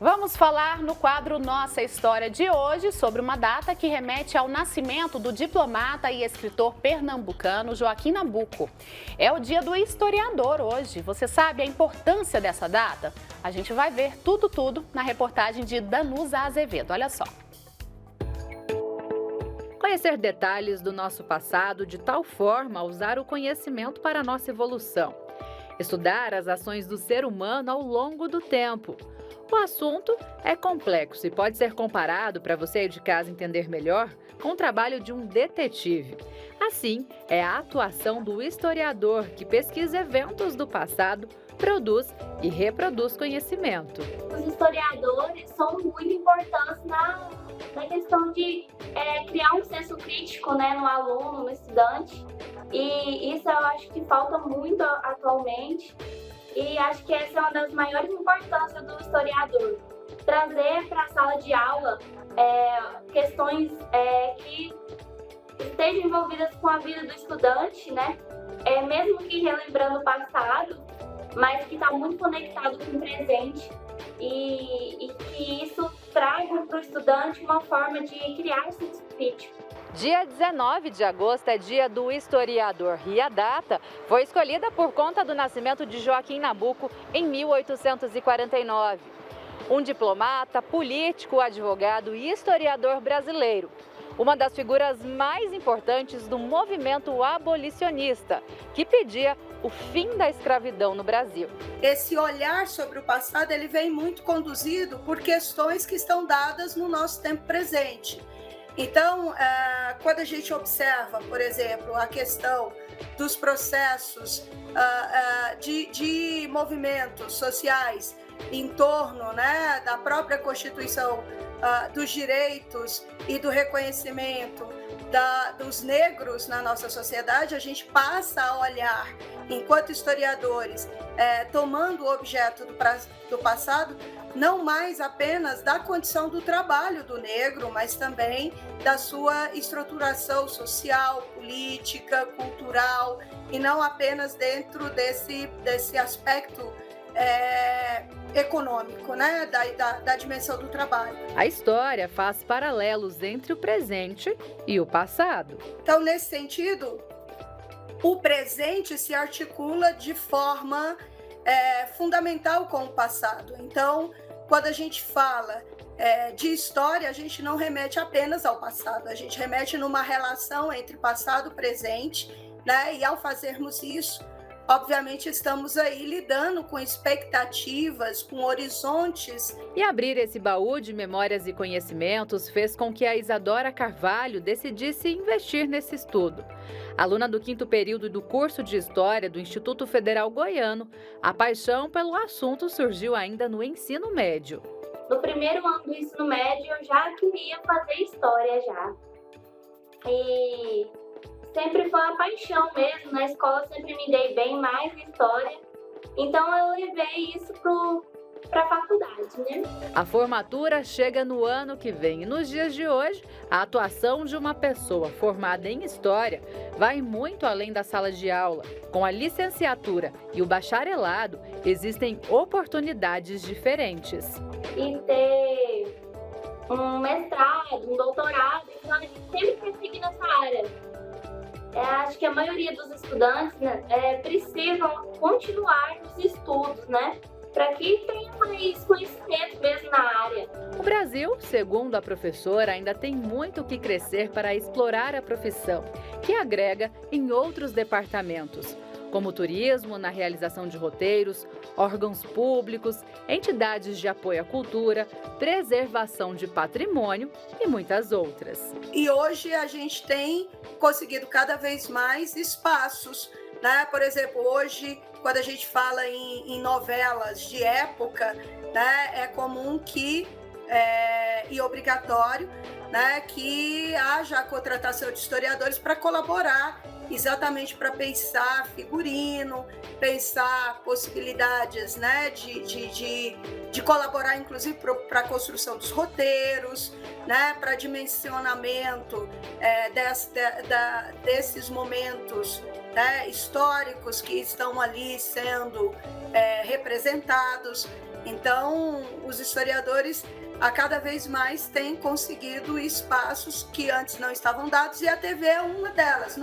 Vamos falar no quadro Nossa História de hoje sobre uma data que remete ao nascimento do diplomata e escritor pernambucano Joaquim Nabuco. É o dia do historiador hoje. Você sabe a importância dessa data? A gente vai ver tudo na reportagem de Danusa Azevedo. Olha só. Conhecer detalhes do nosso passado de tal forma a usar o conhecimento para a nossa evolução. Estudar as ações do ser humano ao longo do tempo. O assunto é complexo e pode ser comparado, para você aí de casa entender melhor, com o trabalho de um detetive. Assim, é a atuação do historiador que pesquisa eventos do passado, produz e reproduz conhecimento. Os historiadores são muito importantes na questão de criar um senso crítico, né, no aluno, no estudante. E isso eu acho que falta muito atualmente. E acho que essa é uma das maiores importâncias do historiador. Trazer para a sala de aula questões que estejam envolvidas com a vida do estudante, né? Mesmo que relembrando o passado, mas que está muito conectado com o presente. E que isso traga para o estudante uma forma de criar esse crítico. Dia 19 de agosto é dia do historiador e a data foi escolhida por conta do nascimento de Joaquim Nabuco em 1849. Um diplomata, político, advogado e historiador brasileiro. Uma das figuras mais importantes do movimento abolicionista, que pedia o fim da escravidão no Brasil. Esse olhar sobre o passado ele vem muito conduzido por questões que estão dadas no nosso tempo presente. Então, quando a gente observa, por exemplo, a questão dos processos de movimentos sociais em torno, né, da própria Constituição, dos direitos e do reconhecimento dos negros na nossa sociedade, a gente passa a olhar, enquanto historiadores, tomando o objeto do passado, não mais apenas da condição do trabalho do negro, mas também da sua estruturação social, política, cultural, e não apenas dentro desse aspecto econômico, né, da dimensão do trabalho. A história faz paralelos entre o presente e o passado. Então, nesse sentido, o presente se articula de forma fundamental com o passado. Então, quando a gente fala de história, a gente não remete apenas ao passado, a gente remete numa relação entre passado e presente, né? E ao fazermos isso, obviamente estamos aí lidando com expectativas, com horizontes. E abrir esse baú de memórias e conhecimentos fez com que a Isadora Carvalho decidisse investir nesse estudo. Aluna do 5º período do curso de História do Instituto Federal Goiano, a paixão pelo assunto surgiu ainda no ensino médio. No primeiro ano do ensino médio, eu já queria fazer História já. E sempre foi uma paixão mesmo, na escola sempre me dei bem mais em História. Então eu levei isso para a faculdade, né? A formatura chega no ano que vem e nos dias de hoje, a atuação de uma pessoa formada em História vai muito além da sala de aula. Com a licenciatura e o bacharelado, existem oportunidades diferentes. E ter um mestrado, um doutorado, então a gente sempre quer seguir nessa área. Acho que a maioria dos estudantes, né, precisam continuar nos estudos, né? Para que tenha mais conhecimento mesmo na área. O Brasil, segundo a professora, ainda tem muito o que crescer para explorar a profissão, que agrega em outros departamentos, como turismo, na realização de roteiros, órgãos públicos, entidades de apoio à cultura, preservação de patrimônio e muitas outras. E hoje a gente tem conseguido cada vez mais espaços, né? Por exemplo, hoje, quando a gente fala em novelas de época, né, é comum e obrigatório, né, que haja a contratação de historiadores para colaborar exatamente para pensar figurino, pensar possibilidades, né, de colaborar, inclusive, para a construção dos roteiros, né, para dimensionamento desses momentos, né, históricos que estão ali sendo representados. Então, os historiadores a cada vez mais têm conseguido espaços que antes não estavam dados, e a TV é uma delas.